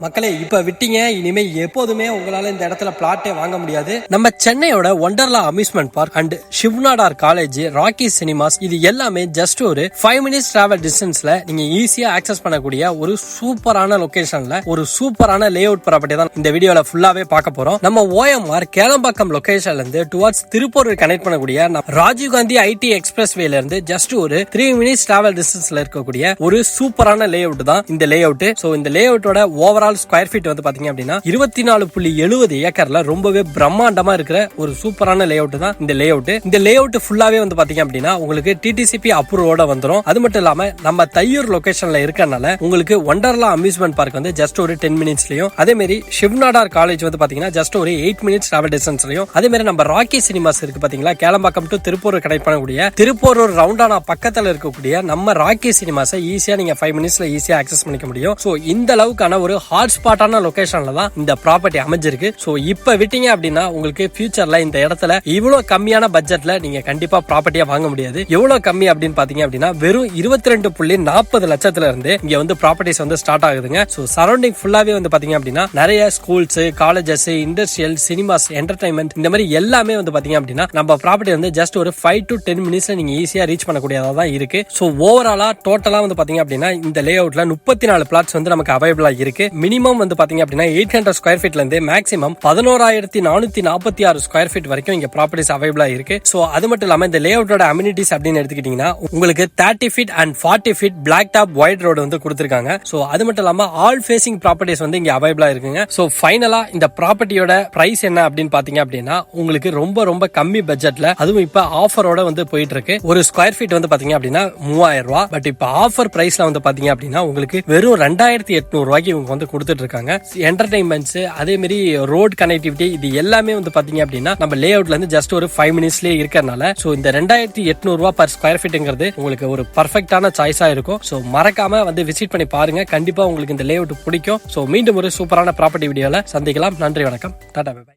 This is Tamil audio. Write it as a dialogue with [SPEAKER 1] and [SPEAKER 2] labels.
[SPEAKER 1] மக்களே இப்ப விட்டீங்க, இனிமே எப்போதுமே உங்களால இந்த இடத்துல பிளாட்டே வாங்க முடியாது. நம்ம சென்னையோட Wonderla amusement park and சிவ்நாடார் college, rakhi cinemas, இது எல்லாமே ஜஸ்ட் ஒரு 5 minutes டிராவல் டிஸ்டன்ஸ்ல நீங்க ஈஸியா ஆக்சஸ் பண்ணக்கூடிய ஒரு சூப்பரான லொகேஷன்ல ஒரு சூப்பரான லே அவுட் ப்ராப்பர்ட்டி தான் இந்த வீடியோல ஃபுல்லாவே பார்க்க போறோம். நம்ம OMR கேளம்பாக்கம் லொகேஷன்ல இருந்து டுவர்ட்ஸ் திருப்பூர் கனெக்ட் பண்ணக்கூடிய ராஜீவ்காந்தி ஐடி எக்ஸ்பிரஸ் வேல இருந்து ஜஸ்ட் ஒரு 3 minutes டிராவல் டிஸ்டன்ஸ்ல இருக்கக்கூடிய ஒரு சூப்பரான லே அவுட் தான் இந்த லே அவுட். சோ இந்த லே அவுட்டோட ஓவரால் ஸ்கொயர் ஃபீட் வந்து பாத்தீங்க அப்படின்னா 24.70 ஏக்கர்ல ரொம்பவே பிரம்மாண்டமா இருக்கிற ஒரு சூப்பரான லே அவுட் தான் இந்த லே அவுட். இந்த லே அவுட் ஃபுல்லாவே வந்து பாத்தீங்க அப்படின்னா உங்களுக்கு டிடிசிபி அப்ரூவோட வந்துரும். அது மட்டும் இல்லாம நம்ம தையூர் லொகேஷன்ல இருக்கறனால உங்களுக்கு ஒண்டர்லா அம்யூஸ்மெண்ட் பார்க் வந்து ஜஸ்ட் ஒரு 10 minutesலயும், அதே மாதிரி சிவ்நாடார் காலேஜ் வந்து பாத்தீங்கன்னா ஜஸ்ட் ஒரு 8 minutes டிராவல் டிஸ்டன்ஸ்லயும், அதே மாதிரி நம்ம ராக்கி சினிமாஸ் இருக்கு பாத்தீங்களா, கேளம்பாக்கம் டு திருப்பூர் கனெக்ட் பண்ணக்கூடிய திருப்பூர் ரவுண்டானா பக்கத்துல இருக்கக்கூடிய நம்ம ராக்கி சினிமாஸ் ஈஸியா நீங்க 5 minutesல ஈஸியா ஆக்சஸ் பண்ணிக்க முடியும். சோ இந்த அளவுக்கான ஒரு ஹாட்ஸ்பாட்டான லொகேஷன்ல தான் இந்த ப்ராப்பர்ட்டி அமைஞ்சிருக்கு. சோ இப்ப விட்டீங்க அப்படின்னா உங்களுக்கு ஃபியூச்சர்ல இந்த இடத்துல இவ்வளவு கம்மியான பட்ஜெட்ல நீங்க கண்டிப்பா ப்ராப்பர்ட்டியா வாங்க முடியாது. எவ்வளவு கம்மி அப்படின்னு பாத்தீங்க அப்படின்னா வெறும் 22.40 லட்சத்துல இருந்து இங்க வந்து ப்ராப்பர்ட்டிஸ் வந்து ஸ்டார்ட் ஆகுதுங்க. சோ சரௌண்டிங் ஃபுல்லாவே வந்து பாத்தீங்க அப்படின்னா நிறைய schools, colleges, industrial, cinemas, entertainment, இந்த மாதிரி எல்லாமே வந்து பாத்தீங்க அப்படின்னா நம்ம ப்ராப்பர்ட்டி வந்து ஜஸ்ட் ஒரு 5 to 10 minutesல நீங்க ஈஸியா ரீச் பண்ணக்கூடியதா தான் இருக்கு. சோ ஓவராலா டோட்டலா வந்து பாத்தீங்க அப்படின்னா இந்த லே அவுட்ல 34 பிளாட்ஸ் வந்து நமக்கு அவைலபிளா இருக்கு. மினிமம் வந்து பாத்தீங்க அப்படின்னா 800 ஸ்கொயர் ஃபீட்ல இருந்து மேக்ஸிமம் 11,446 ஸ்கொயர் ஃபீட் வரைக்கும் இங்க ப்ராப்பர்ட்டிஸ் அவைலபிளா இருக்கு. சோ அது மட்டும் இல்லாம இந்த லே அவுட்டோட அம்யூனிட்டிஸ் அப்படின்னு எடுத்துக்கிட்டீங்கன்னா உங்களுக்கு 30 feet and 40 feet black top wide road வந்து கொடுத்திருக்காங்க. சோ அது மட்டும் இல்லாம ஆல் ஃபேசிங் ப்ராப்பர்ட்டிஸ் வந்து இங்க அவைலபிளா இருக்குங்க. சோ ஃபைனலா இந்த ப்ராப்பர்ட்டியோட பிரைஸ் என்ன அப்படின்னு பாத்தீங்க அப்படின்னா உங்களுக்கு ரொம்ப ரொம்ப கம்மி பட்ஜெட்ல, அதுவும் இப்ப ஆஃபரோட வந்து போயிட்டு இருக்கு. ஒரு ஸ்கொயர் ஃபீட் வந்து பாத்தீங்க அப்படின்னா 3000 ரூபாய். பட் இப்ப ஆஃபர் பிரைஸ்ல வந்து பாத்தீங்க அப்படின்னா உங்களுக்கு வெறும் 2800 ரூபாய்க்கு இவங்க வந்து கொடுத்துட்டு இருக்காங்க. என்டர்டைன்மெண்ட்ஸ், அதே மாதிரி ரோட் கனெக்டிவிட்டி, இது எல்லாமே வந்து பாத்தீங்க அப்படின்னா நம்ம லே அவுட்ல இருந்து ஜஸ்ட் ஒரு 5 minutesலயே இருக்கறனால சோ இந்த 2800 ரூபாய் பர் ஸ்கொயர் ஃபீட்ங்கிறது உங்களுக்கு ஒரு பர்ஃபெக்ட்டான சாய்ஸா இருக்கும். சோ மறக்காம வந்து விசிட் பண்ணி பாருங்க. கண்டிப்பா உங்களுக்கு இந்த லே அவுட் பிடிக்கும். சோ மீண்டும் ஒரு சூப்பரான ப்ராப்பர்ட்டி வீடியோல சந்திக்கலாம். நன்றி, வணக்கம், டாடா, பை பை.